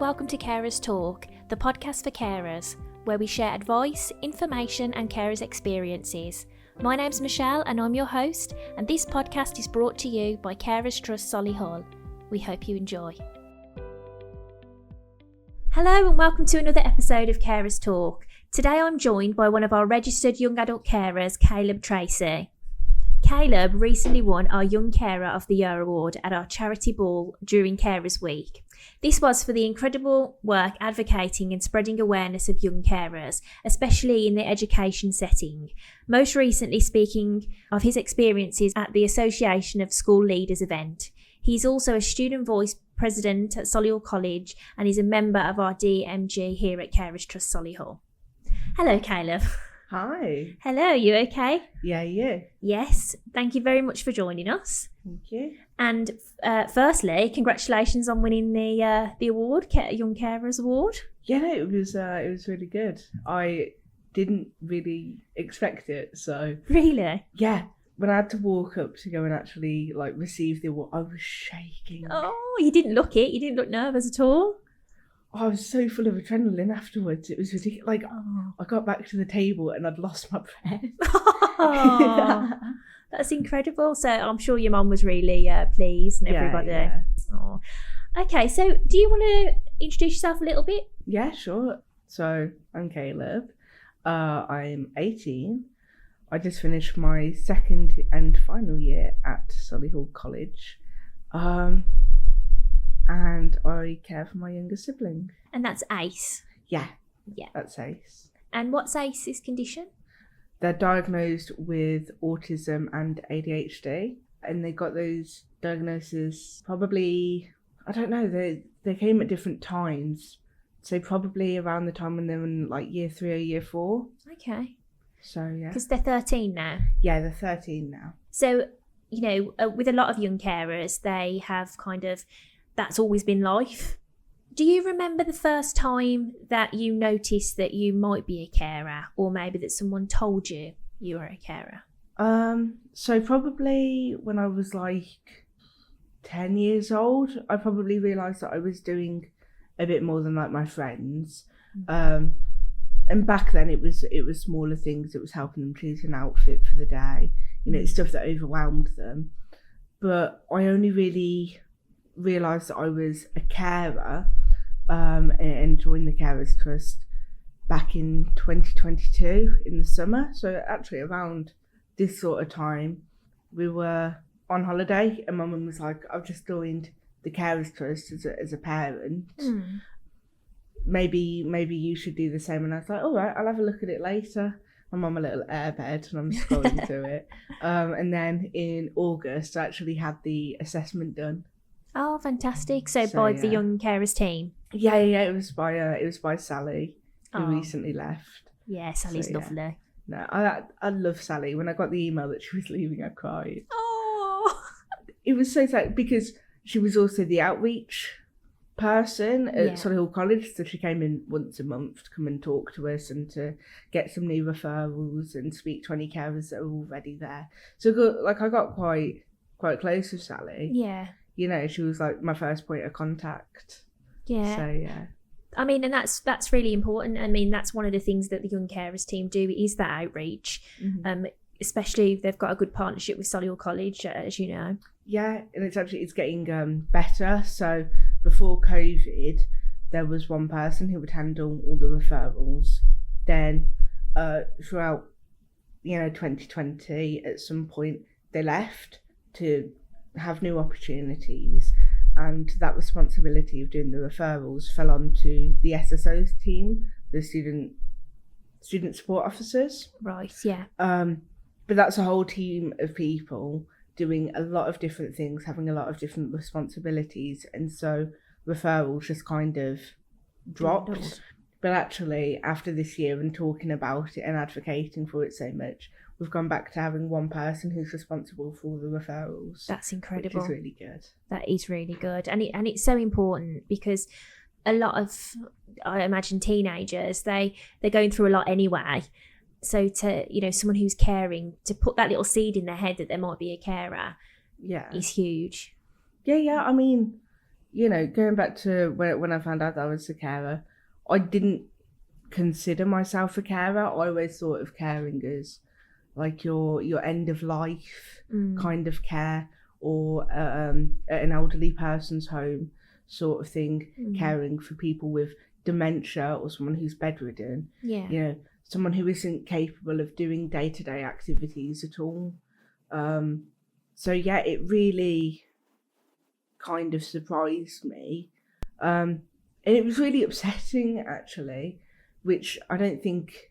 and welcome to Carers Talk, the podcast for carers, where we share advice, information and carers' experiences. My name's Michelle and I'm your host, and this podcast is brought to you by Carers Trust Solihull. We hope you enjoy. Hello and welcome to another episode of Carers Talk. Today I'm joined by one of our registered young adult carers, Caleb Tracey. Caleb recently won our Young Carer of the Year award at our charity ball during Carers Week. This was for the incredible work advocating and spreading awareness of young carers, especially in the education setting. Most recently speaking of his experiences at the Association of School Leaders event. He's also a student voice president at Solihull College and is a member of our DMG here at Carers Trust Solihull. Hello, Caleb. Hi. Hello, you okay? Yeah, you? Yes, thank you very much for joining us. Thank you. And firstly, congratulations on winning the award, Young Carers Award. Yeah, no, it was really good. I didn't really expect it, so Really? yeah. When I had to walk up to go and actually receive the award, I was shaking. Oh, you didn't look it. You didn't look nervous at all. I was so full of adrenaline afterwards. It was ridiculous. I got back to the table and I'd lost my breath. Oh, that's incredible. So I'm sure your mum was really pleased and everybody. Yeah. Oh. Okay, so do you want to introduce yourself a little bit? Yeah, sure. So I'm Caleb. I'm 18. I just finished my second and final year at Solihull College. And I care for my younger sibling. And that's Ace. Yeah, Yeah. that's Ace. And what's Ace's condition? They're diagnosed with autism and ADHD, and they got those diagnoses probably, I don't know, they came at different times. So probably around the time when they were in year 3 or year 4. Okay. So yeah. Because they're 13 now. Yeah, they're 13 now. So, with a lot of young carers, they have that's always been life. Do you remember the first time that you noticed that you might be a carer, or maybe that someone told you you were a carer? So probably when I was 10 years old, I probably realised that I was doing a bit more than my friends. And back then it was smaller things. It was helping them choose an outfit for the day, stuff that overwhelmed them. But I only really realised that I was a carer and joined the Carers Trust back in 2022 in the summer. So actually around this sort of time, we were on holiday and my mum was like, I've just joined the Carers Trust as a parent. Maybe you should do the same. And I was like, all right, I'll have a look at it later. My mum a little airbed and I'm scrolling through it. And then in August, I actually had the assessment done. Oh, fantastic! So by the Young Carers team. Yeah. It was by Sally, who recently left. Yeah, Sally's lovely. No, I love Sally. When I got the email that she was leaving, I cried. Oh, it was so sad because she was also the outreach person at Solihull College, so she came in once a month to come and talk to us and to get some new referrals and speak to any carers that are already there. So I got quite close with Sally. Yeah. She was my first point of contact. Yeah. So yeah. I mean, and that's really important. I mean, that's one of the things that the Young Carers team do is that outreach. Mm-hmm. Especially if they've got a good partnership with Solihull College, as you know. Yeah, and it's getting better. So before COVID, there was one person who would handle all the referrals. Then throughout 2020, at some point they left to have new opportunities, and that responsibility of doing the referrals fell onto the SSO's team, the student support officers. Right, yeah. But that's a whole team of people doing a lot of different things, having a lot of different responsibilities, and so referrals just kind of dropped. But actually, after this year and talking about it and advocating for it so much, we've gone back to having one person who's responsible for all the referrals. That's incredible. Which is really good. That is really good. And it's so important because a lot of, I imagine, teenagers, they're going through a lot anyway. So to, someone who's caring, to put that little seed in their head that there might be a carer is huge. Yeah. I mean, going back to when I found out that I was a carer, I didn't consider myself a carer. I always thought of caring as like your end of life kind of care, or at an elderly person's home sort of thing, caring for people with dementia or someone who's bedridden. Yeah. Someone who isn't capable of doing day-to-day activities at all. So yeah, it really kind of surprised me. And it was really upsetting, actually, which I don't think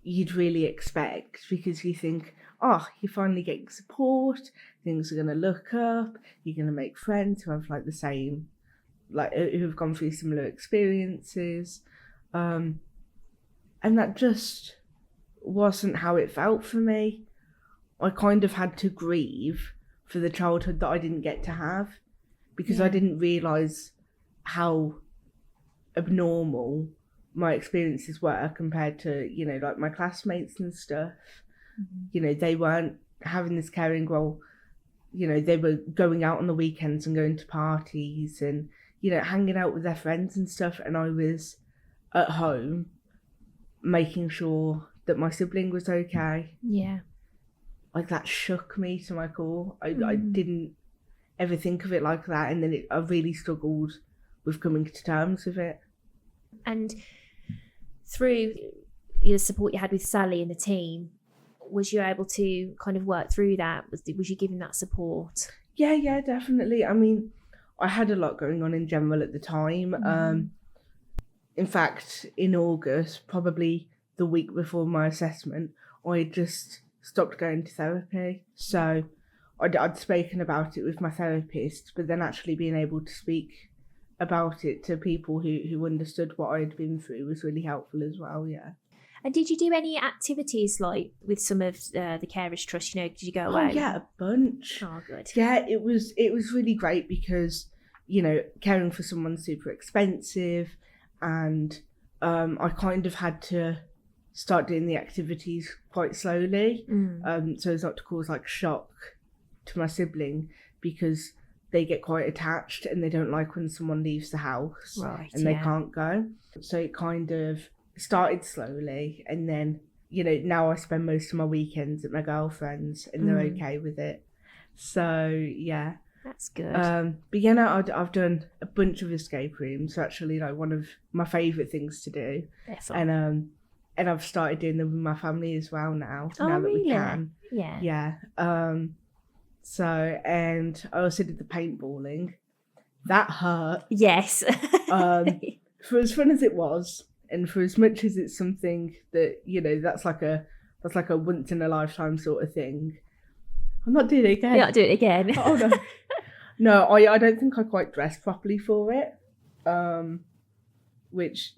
you'd really expect, because you think, you're finally getting support, things are going to look up, you're going to make friends who have like the same, like who've gone through similar experiences. And that just wasn't how it felt for me. I kind of had to grieve for the childhood that I didn't get to have, because I didn't realise how abnormal my experiences were compared to, like my classmates and stuff. They weren't having this caring role. They were going out on the weekends and going to parties and, hanging out with their friends and stuff. And I was at home making sure that my sibling was okay. Yeah. Like, that shook me to my core. I didn't ever think of it like that. And then I really struggled with coming to terms with it. And through the support you had with Sally and the team, was you able to kind of work through that? Was you giving that support? Yeah, definitely. I mean, I had a lot going on in general at the time. In fact, in August, probably the week before my assessment, I had just stopped going to therapy. So I'd spoken about it with my therapist, but then actually being able to speak about it to people who understood what I'd been through was really helpful as well, yeah. And did you do any activities like with some of the Carers Trust? Did you go away? Oh yeah, a bunch. Oh, good. Yeah, it was really great because, caring for someone's super expensive, and I kind of had to start doing the activities quite slowly, so as not to cause like shock to my sibling, because they get quite attached and they don't like when someone leaves the house and they can't go. So it kind of started slowly, and then now I spend most of my weekends at my girlfriend's and they're okay with it. So yeah, that's good. But I've done a bunch of escape rooms. So actually, like, one of my favourite things to do. And I've started doing them with my family as well now. Now that we can. Yeah. So, and I also did the paintballing. That hurt. Yes. For as fun as it was, and for as much as it's something that, that's like a once in a lifetime sort of thing, I'm not doing it again. You're not doing it again. Oh no. No, I don't think I quite dressed properly for it. Which,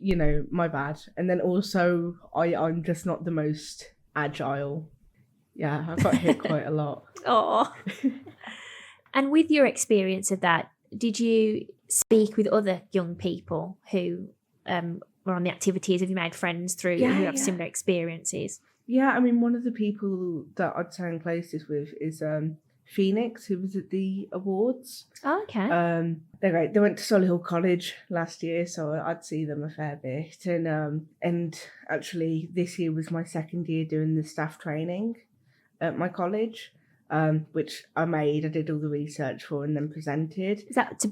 my bad. And then also I'm just not the most agile. Yeah, I got hit quite a lot. Oh. And with your experience of that, did you speak with other young people who were on the activities? Have you made friends who have similar experiences? Yeah, I mean, one of the people that I'd say I'm closest with is Phoenix, who was at the awards. Oh, okay. They're great. They went to Solihull College last year, so I'd see them a fair bit. And actually, this year was my second year doing the staff training at my college, which I did all the research for and then presented. Is that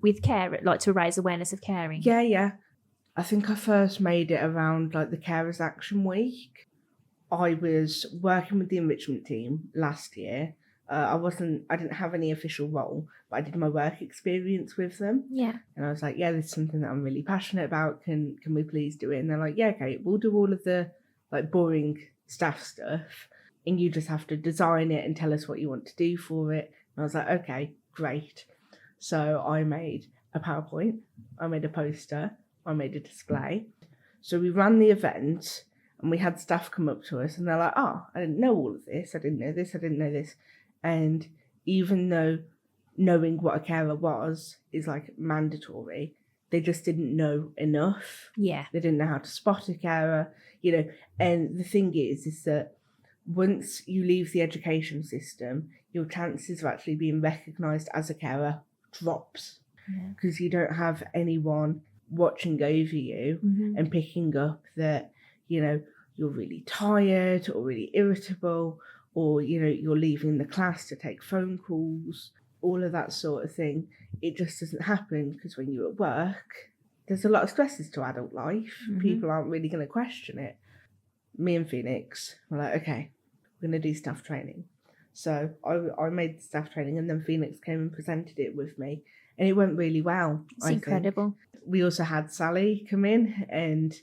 with care, like to raise awareness of caring? Yeah. I think I first made it around like the Carers Action Week. I was working with the enrichment team last year. I didn't have any official role, but I did my work experience with them. Yeah. And I was like, yeah, this is something that I'm really passionate about. Can we please do it? And they're like, yeah, okay, we'll do all of the like boring staff stuff, and you just have to design it and tell us what you want to do for it. And I was like, okay, great. So I made a PowerPoint, I made a poster, I made a display. So we ran the event, and we had staff come up to us, and they're like, I didn't know all of this, I didn't know this, I didn't know this. And even though knowing what a carer was is like mandatory, they just didn't know enough. Yeah. They didn't know how to spot a carer, and the thing is that once you leave the education system, your chances of actually being recognised as a carer drops. because you don't have anyone watching over you and picking up that, you know, you're really tired or really irritable, or, you know, you're leaving the class to take phone calls, all of that sort of thing. It just doesn't happen, because when you're at work, there's a lot of stresses to adult life. People aren't really going to question it. Me and Phoenix were like, okay, we're going to do staff training. So I made the staff training, and then Phoenix came and presented it with me, and it went really well. It's incredible. We also had Sally come in and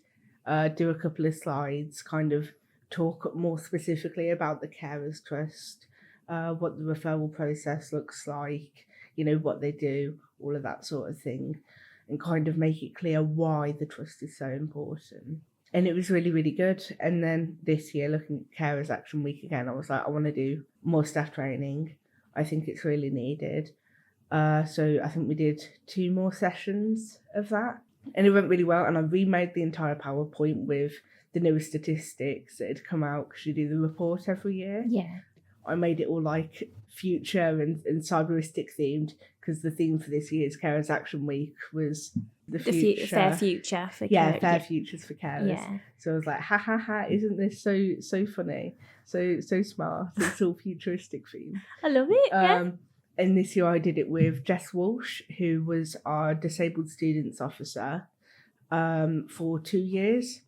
do a couple of slides, kind of talk more specifically about the Carers Trust, what the referral process looks like, you know, what they do, all of that sort of thing, and kind of make it clear why the trust is so important. And it was really, really good. And then this year, looking at Carers Action Week again, I was like, I want to do more staff training. I think it's really needed. So I think we did 2 more sessions of that. And it went really well. And I remade the entire PowerPoint with the newest statistics that had come out, because you do the report every year. Yeah. I made it all like future and cyberistic themed, because the theme for this year's Carers Action Week was the future. Fair future for carers. Fair futures for carers. Yeah. So I was like, ha ha ha, isn't this so funny? So smart. It's all futuristic theme. I love it. Yeah. And this year I did it with Jess Walsh, who was our disabled students officer for 2 years.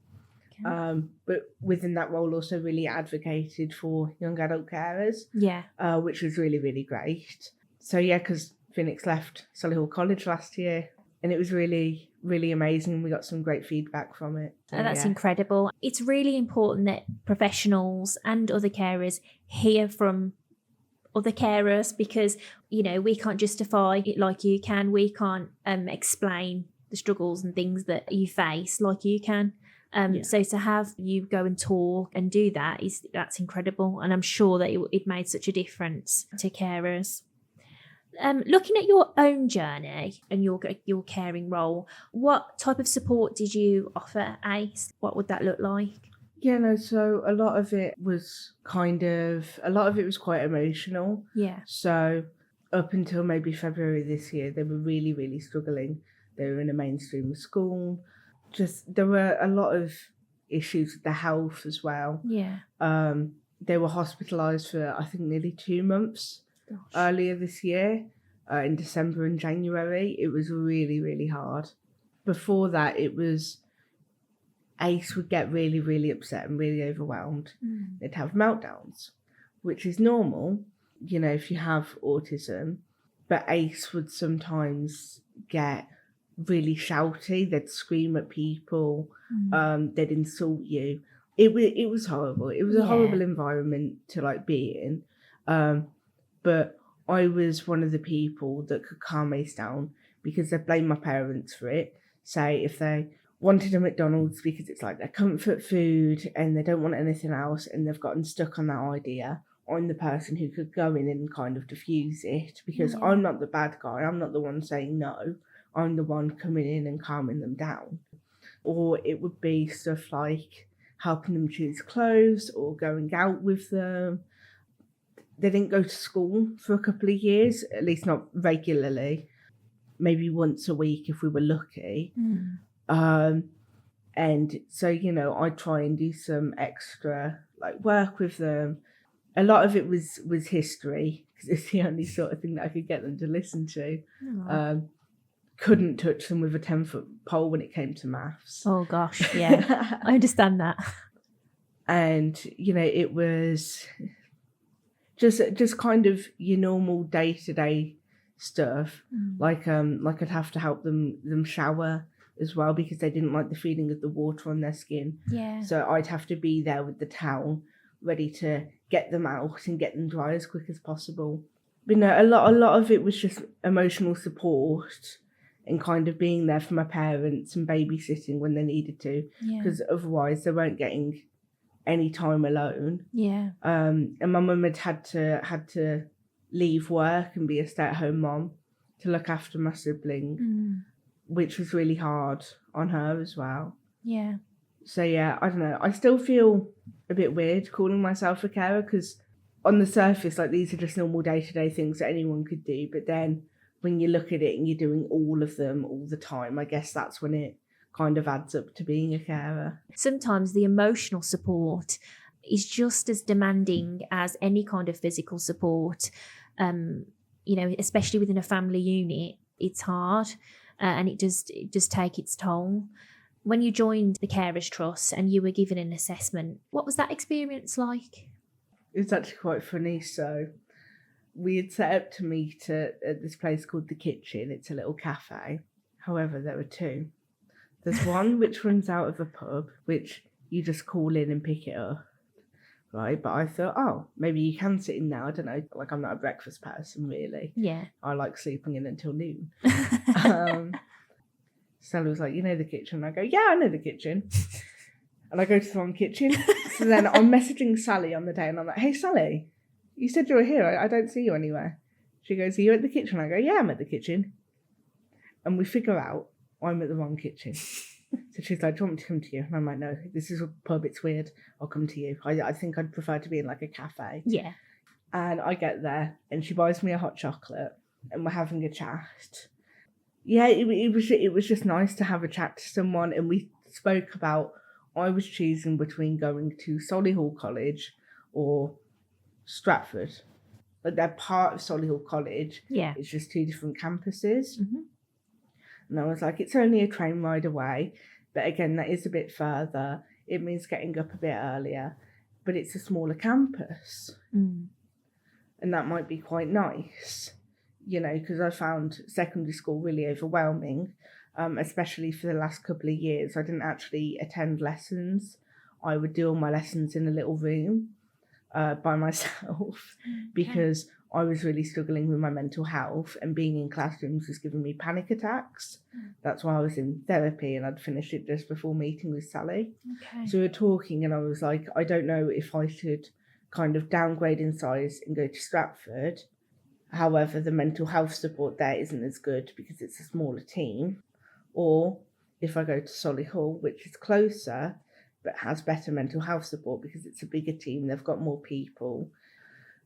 Okay. But within that role also really advocated for young adult carers. Yeah. Which was really, really great. So yeah, because Phoenix left Solihull College last year, and it was really, really amazing. We got some great feedback from it. So, that's incredible. It's really important that professionals and other carers hear from other carers, because, you know, we can't justify it like you can. We can't explain the struggles and things that you face like you can. So to have you go and talk and do that's incredible, and I'm sure that it made such a difference to carers. Looking at your own journey and your caring role, what type of support did you offer ACE? What would that look like? Yeah, no, so a lot of it was quite emotional. Yeah. So up until maybe February this year, they were really, really struggling. They were in a mainstream school. Just, there were a lot of issues with their health as well. Yeah. They were hospitalised for, I think, nearly 2 months. Gosh. Earlier this year, in December and January. It was really, really hard. Before that, it was Ace would get really, really upset and really overwhelmed. They'd have meltdowns, which is normal, you know, if you have autism. But Ace would sometimes get really shouty. They'd scream at people. They'd insult you. It was horrible. It was a horrible environment to like be in. But I was one of the people that could calm Ace down, because they blame my parents for it. Say if they wanted a McDonald's because it's like their comfort food and they don't want anything else and they've gotten stuck on that idea, I'm the person who could go in and kind of diffuse it, because I'm not the bad guy. I'm not the one saying no. I'm the one coming in and calming them down. Or it would be stuff like helping them choose clothes or going out with them. They didn't go to school for a couple of years, at least not regularly, maybe once a week if we were lucky. And so, you know, I'd try and do some extra like work with them. A lot of it was history, because it's the only sort of thing that I could get them to listen to. Couldn't touch them with a 10-foot pole when it came to maths. Oh gosh, yeah. I understand that. And, you know, it was just kind of your normal day-to-day stuff. Like I'd have to help them shower as well, because they didn't like the feeling of the water on their skin. Yeah. So I'd have to be there with the towel, ready to get them out and get them dry as quick as possible. But no, a lot of it was just emotional support and kind of being there for my parents and babysitting when they needed to, because otherwise they weren't getting any time alone. Yeah. And my mum had to leave work and be a stay-at-home mom to look after my sibling, which was really hard on her as well. Yeah. So yeah, I don't know. I still feel a bit weird calling myself a carer, because on the surface, like, these are just normal day-to-day things that anyone could do. But then when you look at it and you're doing all of them all the time, I guess that's when it kind of adds up to being a carer. Sometimes the emotional support is just as demanding as any kind of physical support. Especially within a family unit, it's hard, and it does take its toll. When you joined the Carers Trust and you were given an assessment, what was that experience like? It's actually quite funny. So we had set up to meet at this place called The Kitchen. It's a little cafe. However, there were two. There's one which runs out of a pub, which you just call in and pick it up, right? But I thought, oh, maybe you can sit in now. I don't know. Like, I'm not a breakfast person, really. Yeah. I like sleeping in until noon. Sally was like, you know The Kitchen? And I go, yeah, I know The Kitchen. And I go to the wrong kitchen. So then I'm messaging Sally on the day and I'm like, hey, Sally, you said you were here. I don't see you anywhere. She goes, are you at the kitchen? I go, yeah, I'm at the kitchen. And we figure out I'm at the wrong kitchen. So she's like, do you want me to come to you? And I'm like, no, this is a pub. It's weird. I'll come to you. I think I'd prefer to be in like a cafe. Yeah. And I get there and she buys me a hot chocolate and we're having a chat. Yeah, it was just nice to have a chat to someone. And we spoke about, I was choosing between going to Solihull College or Stratford. But they're part of Solihull College. Yeah. It's just two different campuses. Mm-hmm. And I was like, it's only a train ride away. But again, that is a bit further. It means getting up a bit earlier. But it's a smaller campus. Mm. And that might be quite nice. You know, because I found secondary school really overwhelming, especially for the last couple of years. I didn't actually attend lessons. I would do all my lessons in a little room by myself because I was really struggling with my mental health, and being in classrooms was giving me panic attacks. That's why I was in therapy, and I'd finished it just before meeting with Sally. Okay. So we were talking and I was like, I don't know if I should kind of downgrade in size and go to Stratford. However, the mental health support there isn't as good because it's a smaller team. Or if I go to Solihull, which is closer, but has better mental health support because it's a bigger team, they've got more people.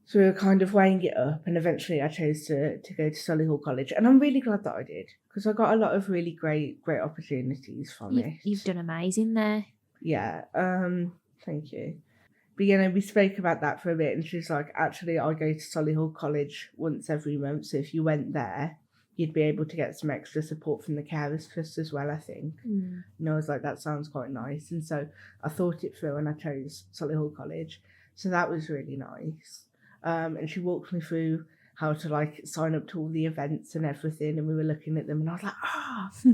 So we were kind of weighing it up, and eventually I chose to go to Solihull College. And I'm really glad that I did, because I got a lot of really great opportunities from it. You've done amazing there. Yeah, thank you. But, you know, we spoke about that for a bit, and she's like, actually, I go to Solihull College once every month, so if you went there, you'd be able to get some extra support from the Carers Trust as well, I think. Mm. And I was like, that sounds quite nice. And so I thought it through and I chose Solihull College. So that was really nice. And she walked me through how to like sign up to all the events and everything, and we were looking at them and I was like,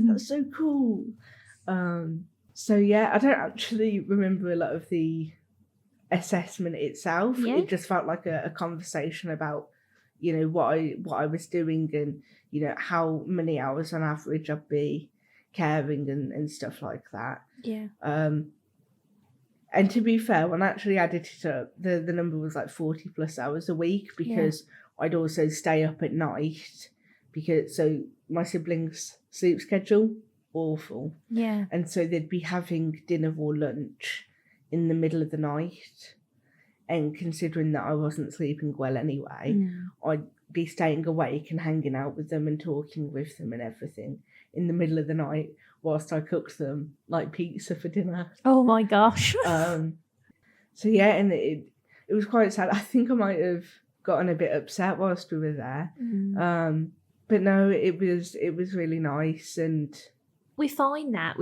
that's so cool. So yeah, I don't actually remember a lot of the assessment itself. Yeah. It just felt like a conversation about, you know, what I was doing and, you know, how many hours on average I'd be caring and stuff like that. Yeah. And to be fair, when I actually added it up, the number was like 40 plus hours a week, because I'd also stay up at night, because so my siblings' sleep schedule, awful. Yeah. And so they'd be having dinner or lunch in the middle of the night. And considering that I wasn't sleeping well anyway, I'd be staying awake and hanging out with them and talking with them and everything in the middle of the night whilst I cooked them like pizza for dinner. Oh my gosh. So yeah, and it was quite sad. I think I might have gotten a bit upset whilst we were there. But no, it was really nice. And we find that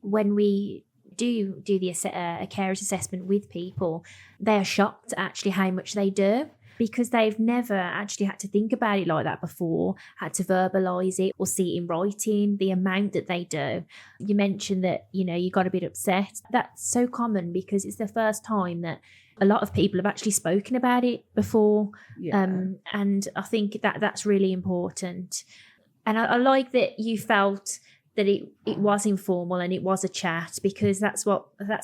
when we do the a carers assessment with people, they are shocked actually how much they do, because they've never actually had to think about it like that before, had to verbalise it or see it in writing, the amount that they do. You mentioned that, you know, you got a bit upset. That's so common because it's the first time that a lot of people have actually spoken about it before. yeah. And I think that's really important. And I like that you felt that it was informal and it was a chat, because that's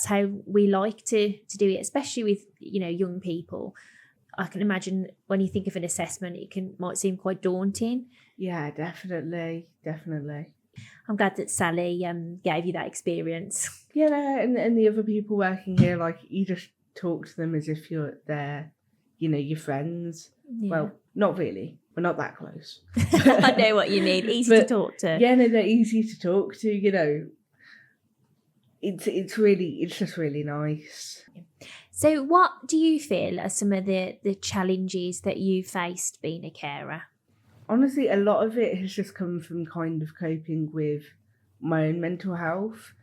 how we like to do it, especially with, you know, young people. I can imagine when you think of an assessment, might seem quite daunting. Yeah, definitely. I'm glad that Sally gave you that experience. Yeah, and the other people working here, like, you just talk to them as if you're your friends. Yeah. Well, not really. We're not that close. I know what you mean. Easy to talk to. Yeah, no, they're easy to talk to, It's just really nice. So what do you feel are some of the challenges that you faced being a carer? Honestly, a lot of it has just come from kind of coping with my own mental health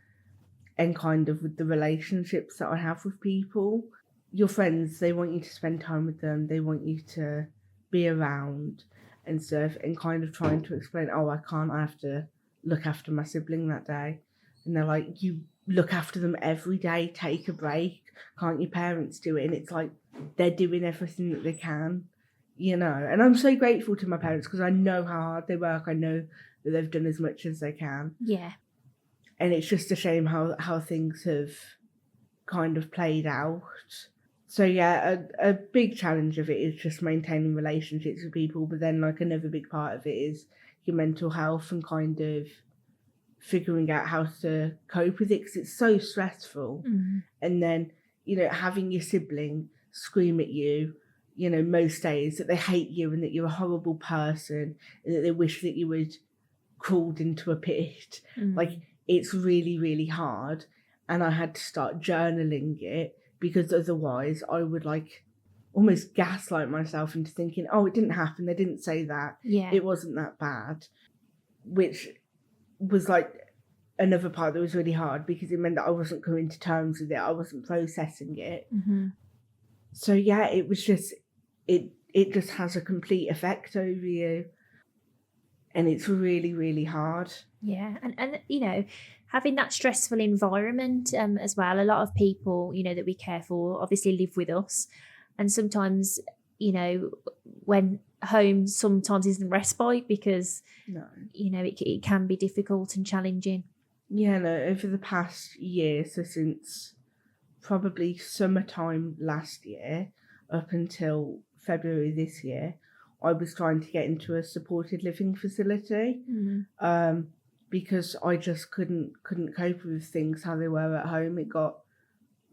and kind of with the relationships that I have with people. Your friends, they want you to spend time with them. They want you to be around and stuff, and kind of trying to explain, I can't, I have to look after my sibling that day. And they're like, you look after them every day, take a break. Can't your parents do it? And it's like, they're doing everything that they can, And I'm so grateful to my parents because I know how hard they work. I know that they've done as much as they can. Yeah. And it's just a shame how things have kind of played out. So yeah, a big challenge of it is just maintaining relationships with people. But then another big part of it is your mental health and kind of figuring out how to cope with it because it's so stressful. Mm-hmm. And then, having your sibling scream at you, most days that they hate you and that you're a horrible person and that they wish that you had crawled into a pit. Mm-hmm. It's really, really hard. And I had to start journaling it because otherwise I would almost gaslight myself into thinking, it didn't happen. They didn't say that. Yeah. It wasn't that bad, which was another part that was really hard because it meant that I wasn't coming to terms with it. I wasn't processing it. Mm-hmm. So yeah, it was just, it just has a complete effect over you. And it's really, really hard. Yeah. And having that stressful environment as well, a lot of people, that we care for obviously live with us. And sometimes, when home sometimes isn't respite because, No. It can be difficult and challenging. Yeah, no, over the past year, so since probably summertime last year up until February this year, I was trying to get into a supported living facility because I just couldn't cope with things how they were at home. It got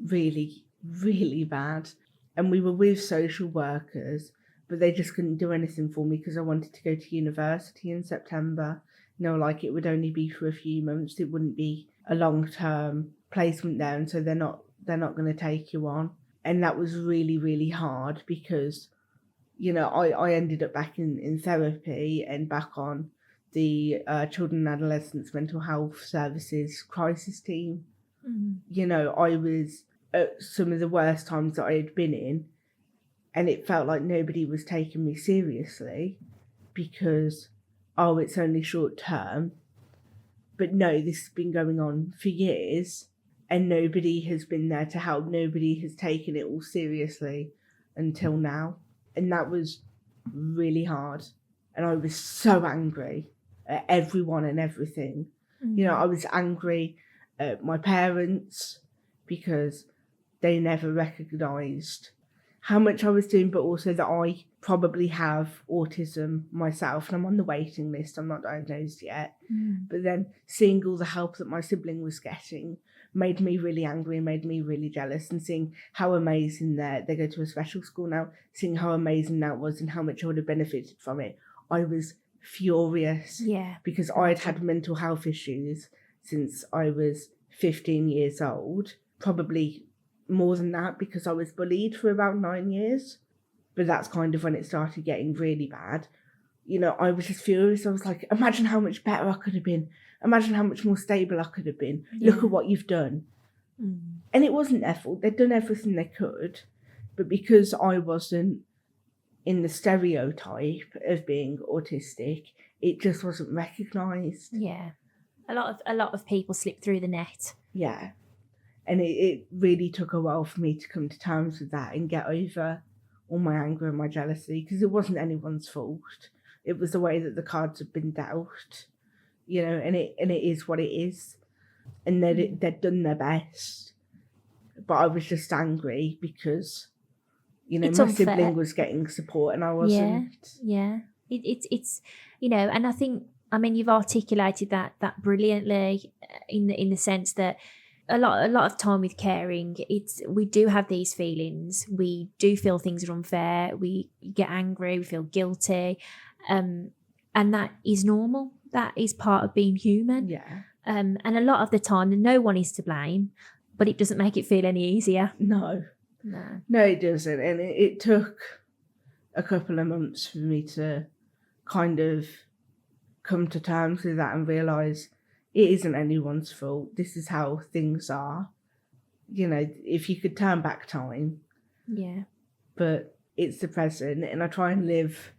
really, really bad. And we were with social workers, but they just couldn't do anything for me because I wanted to go to university in September. It would only be for a few months. It wouldn't be a long-term placement there, and so they're not going to take you on. And that was really, really hard because, I ended up back in therapy and back on the Children and Adolescents Mental Health Services crisis team. Mm-hmm. I was at some of the worst times that I had been in, and it felt like nobody was taking me seriously because, it's only short term. But no, this has been going on for years and nobody has been there to help. Nobody has taken it all seriously until now. And that was really hard. And I was so angry at everyone and everything. Mm-hmm. I was angry at my parents because they never recognised how much I was doing, but also that I probably have autism myself and I'm on the waiting list. I'm not diagnosed yet. But then seeing all the help that my sibling was getting made me really angry and made me really jealous, and seeing how amazing they go to a special school now, seeing how amazing that was and how much I would have benefited from it. I was furious. Yeah. Because I'd had mental health issues since I was 15 years old, probably more than that because I was bullied for about 9 years. But that's kind of when it started getting really bad. I was just furious. I was like, imagine how much better I could have been. Imagine how much more stable I could have been. Yeah. Look at what you've done. And it wasn't their fault. They'd done everything they could. But because I wasn't in the stereotype of being autistic, it just wasn't recognised. Yeah. A lot of people slip through the net. Yeah. And it really took a while for me to come to terms with that and get over all my anger and my jealousy, because it wasn't anyone's fault. It was the way that the cards had been dealt, and it is what it is. And they'd done their best. But I was just angry because, It's my unfair. sibling was getting support and I wasn't. Yeah. It's and I think, you've articulated that brilliantly in the sense that, a lot of time with caring, we do have these feelings. We do feel things are unfair. We get angry. We feel guilty, and that is normal. That is part of being human. Yeah. And a lot of the time, no one is to blame, but it doesn't make it feel any easier. No, it doesn't. And it took a couple of months for me to kind of come to terms with that and realise it isn't anyone's fault. This is how things are. You know, if you could turn back time. Yeah. But it's the present, and I try and live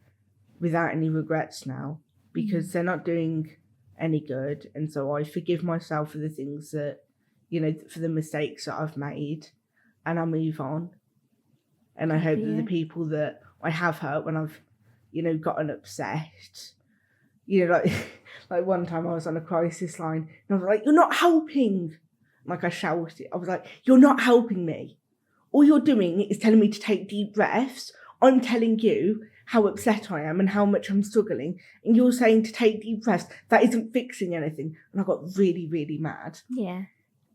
without any regrets now, because they're not doing any good. And so I forgive myself for the things that, you know, for the mistakes that I've made, and I move on. And I hope that the people that I have hurt when I've, you know, gotten upset, you know, like one time I was on a crisis line and I was like, "You're not helping." Like I shouted. I was like, "You're not helping me. All you're doing is telling me to take deep breaths. I'm telling you how upset I am and how much I'm struggling, and you're saying to take deep breaths. That isn't fixing anything." And I got really, really mad. Yeah.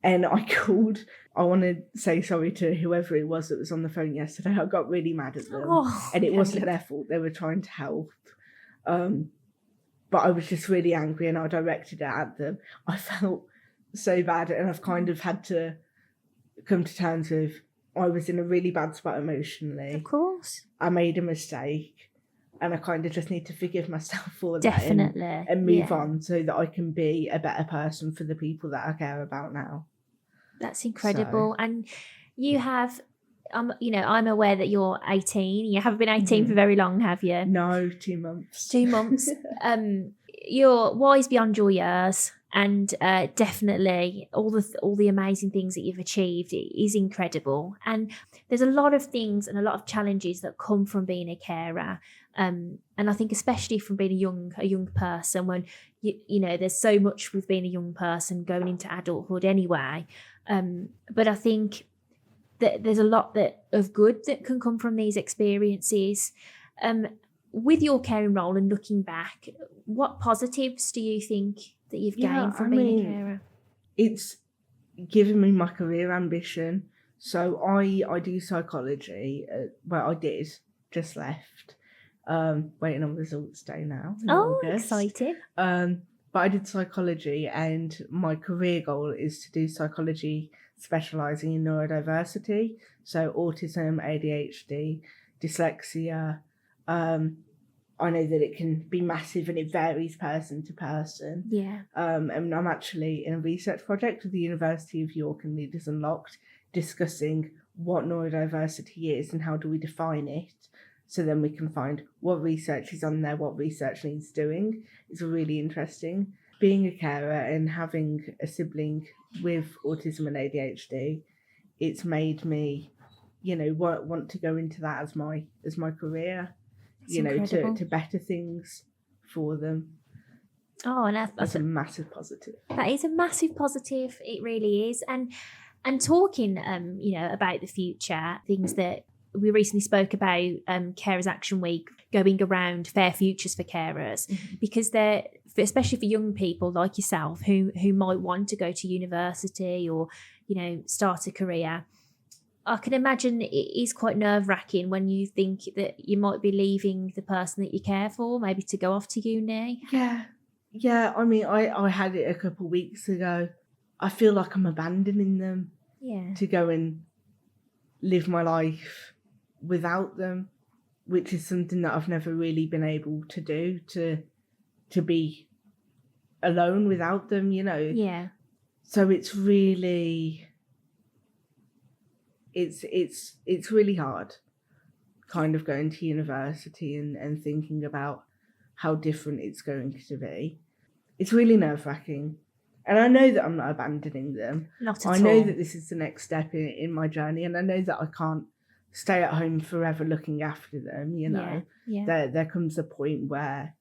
And I called, I want to say sorry to whoever it was that was on the phone yesterday. I got really mad at them. And it wasn't their fault. They were trying to help. But I was just really angry and I directed it at them. I felt so bad, and I've kind of had to come to terms with, I was in a really bad spot emotionally. Of course. I made a mistake, and I kind of just need to forgive myself for that. Definitely. And move on so that I can be a better person for the people that I care about now. That's incredible. And you have, you know, I'm aware that you're 18. You haven't been 18 for very long, have you? No, 2 months. 2 months. You're wise beyond your years, and definitely all the amazing things that you've achieved is incredible. And there's a lot of things and a lot of challenges that come from being a carer. And I think especially from being a young person, when you know there's so much with being a young person going into adulthood anyway. But I think that there's a lot of good that can come from these experiences. With your caring role and looking back, what positives do you think that you've gained from being a carer? It's given me my career ambition. So I do psychology. Well, I did, just left. Waiting on results day now. August. Exciting. But I did psychology, and my career goal is to do psychology specialising in neurodiversity. So autism, ADHD, dyslexia. I know that it can be massive and it varies person to person. Yeah. And I'm actually in a research project with the University of York and Leaders Unlocked discussing what neurodiversity is and how do we define it, so then we can find what research is on there, what research needs doing. It's really interesting. Being a carer and having a sibling with autism and ADHD, it's made me, you know, want to go into that as my career. That's incredible. to better things for them. Oh, and that's a massive positive. That is a massive positive. It really is. And talking, you know, about the future, things that we recently spoke about, Carers Action Week, going around fair futures for carers, because they're, especially for young people like yourself who might want to go to university or, you know, start a career. I can imagine it is quite nerve-wracking when you think that you might be leaving the person that you care for, maybe to go off to uni. Yeah. I mean, I had it a couple of weeks ago. I feel like I'm abandoning them. Yeah. To go and live my life without them, which is something that I've never really been able to do, to be alone without them, you know. Yeah. So it's really... It's really hard kind of going to university and thinking about how different it's going to be. It's really nerve-wracking. And I know that I'm not abandoning them. Not at all. I know that this is the next step in my journey, and I know that I can't stay at home forever looking after them, you know. Yeah. There comes a point where,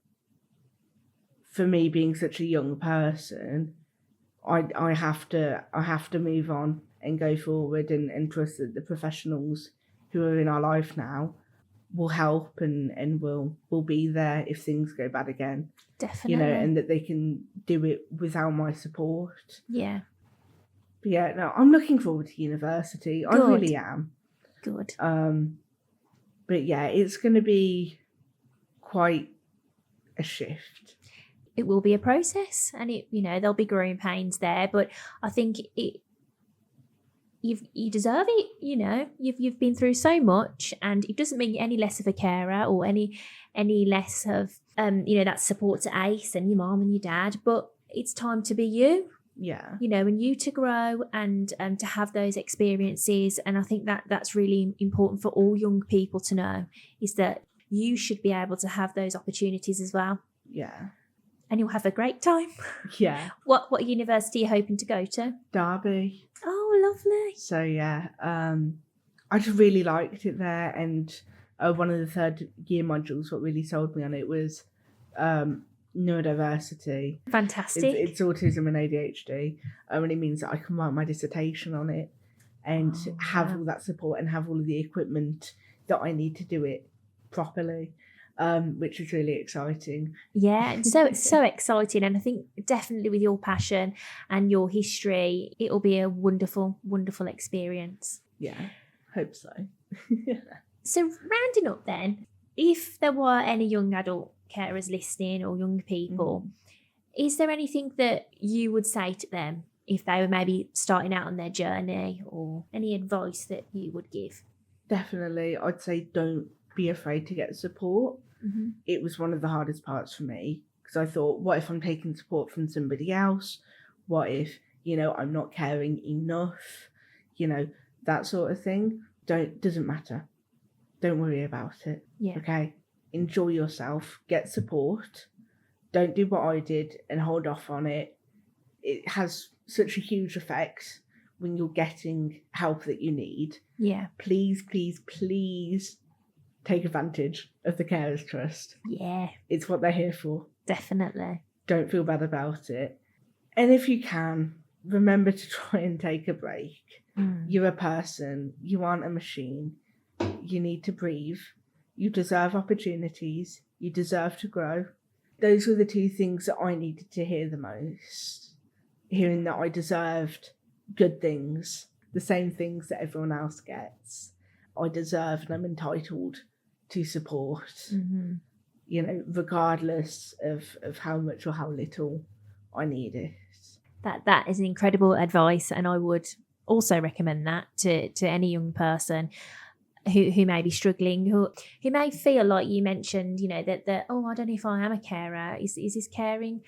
for me being such a young person, I have to move on and go forward and trust that the professionals who are in our life now will help and will be there if things go bad again. Definitely. You know, and that they can do it without my support. Yeah. But yeah, no, I'm looking forward to university. I Good. really am. Good. But yeah, it's going to be quite a shift. It will be a process, and there'll be growing pains there, but I think you deserve it. You've been through so much, and it doesn't make you any less of a carer or any less of that support to Ace and your mom and your dad, but it's time to be you. Yeah. And you to grow and to have those experiences. And I think that's really important for all young people to know, is that you should be able to have those opportunities as well. Yeah. And you'll have a great time. Yeah. What university are you hoping to go to? Derby. Oh, lovely. So yeah, I just really liked it there, and one of the third year modules, what really sold me on it was neurodiversity. Fantastic. It's autism and ADHD, and it means that I can write my dissertation on it and have all that support and have all of the equipment that I need to do it properly, which is really exciting. Yeah, and so it's so exciting, and I think definitely with your passion and your history, it'll be a wonderful, wonderful experience. Yeah, hope so. So rounding up then, if there were any young adult carers listening or young people, is there anything that you would say to them if they were maybe starting out on their journey, or any advice that you would give? Definitely, I'd say don't be afraid to get support. It was one of the hardest parts for me, because I thought, what if I'm taking support from somebody else? What if, I'm not caring enough? That sort of thing. Doesn't matter. Don't worry about it. Yeah. Okay? Enjoy yourself. Get support. Don't do what I did and hold off on it. It has such a huge effect when you're getting help that you need. Yeah. Please, please, please take advantage of the Carers Trust. Yeah. It's what they're here for. Definitely. Don't feel bad about it. And if you can, remember to try and take a break. You're a person. You aren't a machine. You need to breathe. You deserve opportunities. You deserve to grow. Those were the two things that I needed to hear the most. Hearing that I deserved good things, the same things that everyone else gets. I deserve and I'm entitled to support, regardless of how much or how little I need it. That is incredible advice, and I would also recommend that to any young person who may be struggling, who may feel like you mentioned, that I don't know if I am a carer. Is this caring?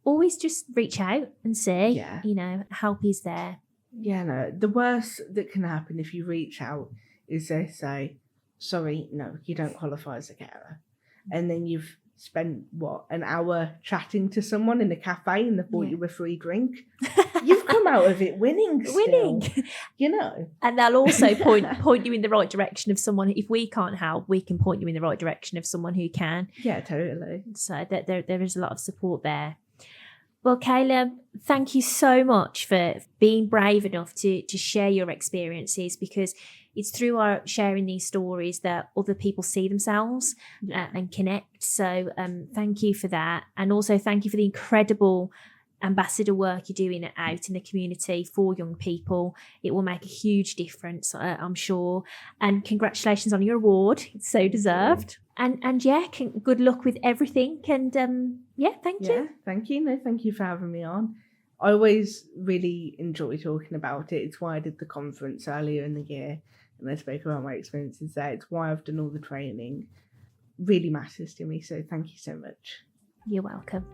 Always just reach out and see. Yeah. Help is there. Yeah, no. The worst that can happen if you reach out is they say, sorry, no, you don't qualify as a carer. And then you've spent, an hour chatting to someone in a cafe and they've bought you a free drink. You've come out of it winning still, And they'll also point you in the right direction of someone. If we can't help, we can point you in the right direction of someone who can. Yeah, totally. So that there is a lot of support there. Well, Caleb, thank you so much for being brave enough to share your experiences, because it's through our sharing these stories that other people see themselves and connect. So thank you for that. And also thank you for the incredible ambassador work you're doing out in the community for young people. It will make a huge difference, I'm sure. And congratulations on your award. It's so deserved. And good luck with everything. And thank you. Yeah, thank you. No, thank you for having me on. I always really enjoy talking about it. It's why I did the conference earlier in the year and I spoke about my experiences there. It's why I've done all the training. Really matters to me. So thank you so much. You're welcome.